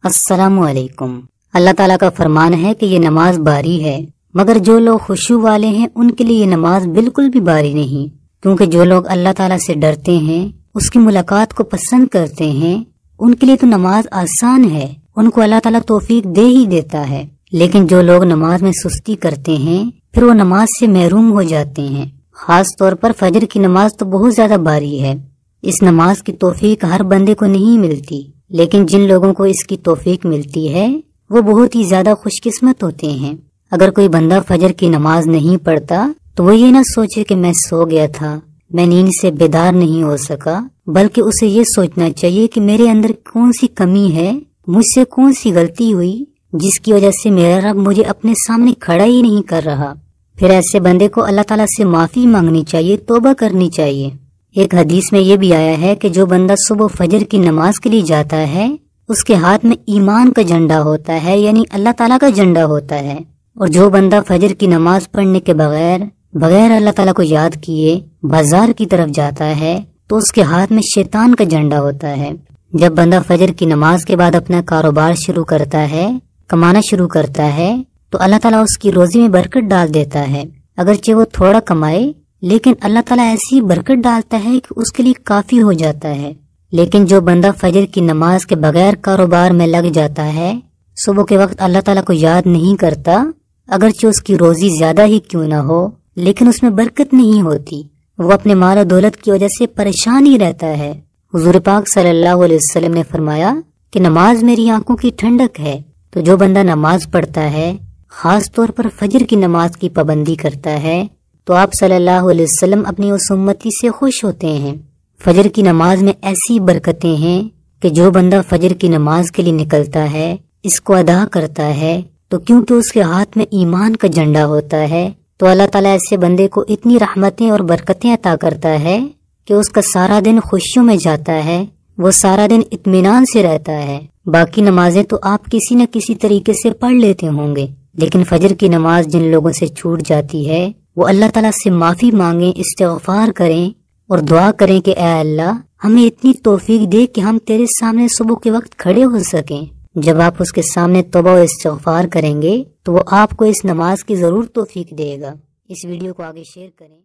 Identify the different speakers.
Speaker 1: السلام علیکم۔ اللہ تعالیٰ کا فرمان ہے کہ یہ نماز باری ہے، مگر جو لوگ خشوع والے ہیں ان کے لیے یہ نماز بالکل بھی باری نہیں، کیونکہ جو لوگ اللہ تعالیٰ سے ڈرتے ہیں، اس کی ملاقات کو پسند کرتے ہیں، ان کے لیے تو نماز آسان ہے، ان کو اللہ تعالیٰ توفیق دے ہی دیتا ہے۔ لیکن جو لوگ نماز میں سستی کرتے ہیں پھر وہ نماز سے محروم ہو جاتے ہیں۔ خاص طور پر فجر کی نماز تو بہت زیادہ باری ہے۔ اس نماز کی توفیق ہر بندے کو نہیں ملتی، لیکن جن لوگوں کو اس کی توفیق ملتی ہے وہ بہت ہی زیادہ خوش قسمت ہوتے ہیں۔ اگر کوئی بندہ فجر کی نماز نہیں پڑھتا تو وہ یہ نہ سوچے کہ میں سو گیا تھا، میں نیند سے بیدار نہیں ہو سکا، بلکہ اسے یہ سوچنا چاہیے کہ میرے اندر کون سی کمی ہے، مجھ سے کون سی غلطی ہوئی جس کی وجہ سے میرا رب مجھے اپنے سامنے کھڑا ہی نہیں کر رہا۔ پھر ایسے بندے کو اللہ تعالیٰ سے معافی مانگنی چاہیے، توبہ کرنی چاہیے۔ ایک حدیث میں یہ بھی آیا ہے کہ جو بندہ صبح فجر کی نماز کے لیے جاتا ہے اس کے ہاتھ میں ایمان کا جھنڈا ہوتا ہے، یعنی اللہ تعالیٰ کا جھنڈا ہوتا ہے، اور جو بندہ فجر کی نماز پڑھنے کے بغیر اللہ تعالیٰ کو یاد کیے بازار کی طرف جاتا ہے تو اس کے ہاتھ میں شیطان کا جھنڈا ہوتا ہے۔ جب بندہ فجر کی نماز کے بعد اپنا کاروبار شروع کرتا ہے، کمانا شروع کرتا ہے، تو اللہ تعالیٰ اس کی روزی میں برکت ڈال دیتا ہے۔ اگرچہ وہ تھوڑا کمائے لیکن اللہ تعالیٰ ایسی برکت ڈالتا ہے کہ اس کے لیے کافی ہو جاتا ہے۔ لیکن جو بندہ فجر کی نماز کے بغیر کاروبار میں لگ جاتا ہے، صبح کے وقت اللہ تعالیٰ کو یاد نہیں کرتا، اگرچہ اس کی روزی زیادہ ہی کیوں نہ ہو لیکن اس میں برکت نہیں ہوتی، وہ اپنے مال و دولت کی وجہ سے پریشان ہی رہتا ہے۔ حضور پاک صلی اللہ علیہ وسلم نے فرمایا کہ نماز میری آنکھوں کی ٹھنڈک ہے۔ تو جو بندہ نماز پڑھتا ہے، خاص طور پر فجر کی نماز کی پابندی کرتا ہے، تو آپ صلی اللہ علیہ وسلم اپنی اس امتی سے خوش ہوتے ہیں۔ فجر کی نماز میں ایسی برکتیں ہیں کہ جو بندہ فجر کی نماز کے لیے نکلتا ہے، اس کو ادا کرتا ہے، تو کیونکہ اس کے ہاتھ میں ایمان کا جھنڈا ہوتا ہے تو اللہ تعالیٰ ایسے بندے کو اتنی رحمتیں اور برکتیں عطا کرتا ہے کہ اس کا سارا دن خوشیوں میں جاتا ہے، وہ سارا دن اطمینان سے رہتا ہے۔ باقی نمازیں تو آپ کسی نہ کسی طریقے سے پڑھ لیتے ہوں گے، لیکن فجر کی نماز جن لوگوں سے چھوٹ جاتی ہے وہ اللہ تعالیٰ سے معافی مانگیں، استغفار کریں اور دعا کریں کہ اے اللہ ہمیں اتنی توفیق دے کہ ہم تیرے سامنے صبح کے وقت کھڑے ہو سکیں۔ جب آپ اس کے سامنے توبہ و استغفار کریں گے تو وہ آپ کو اس نماز کی ضرور توفیق دے گا۔ اس ویڈیو کو آگے شیئر کریں۔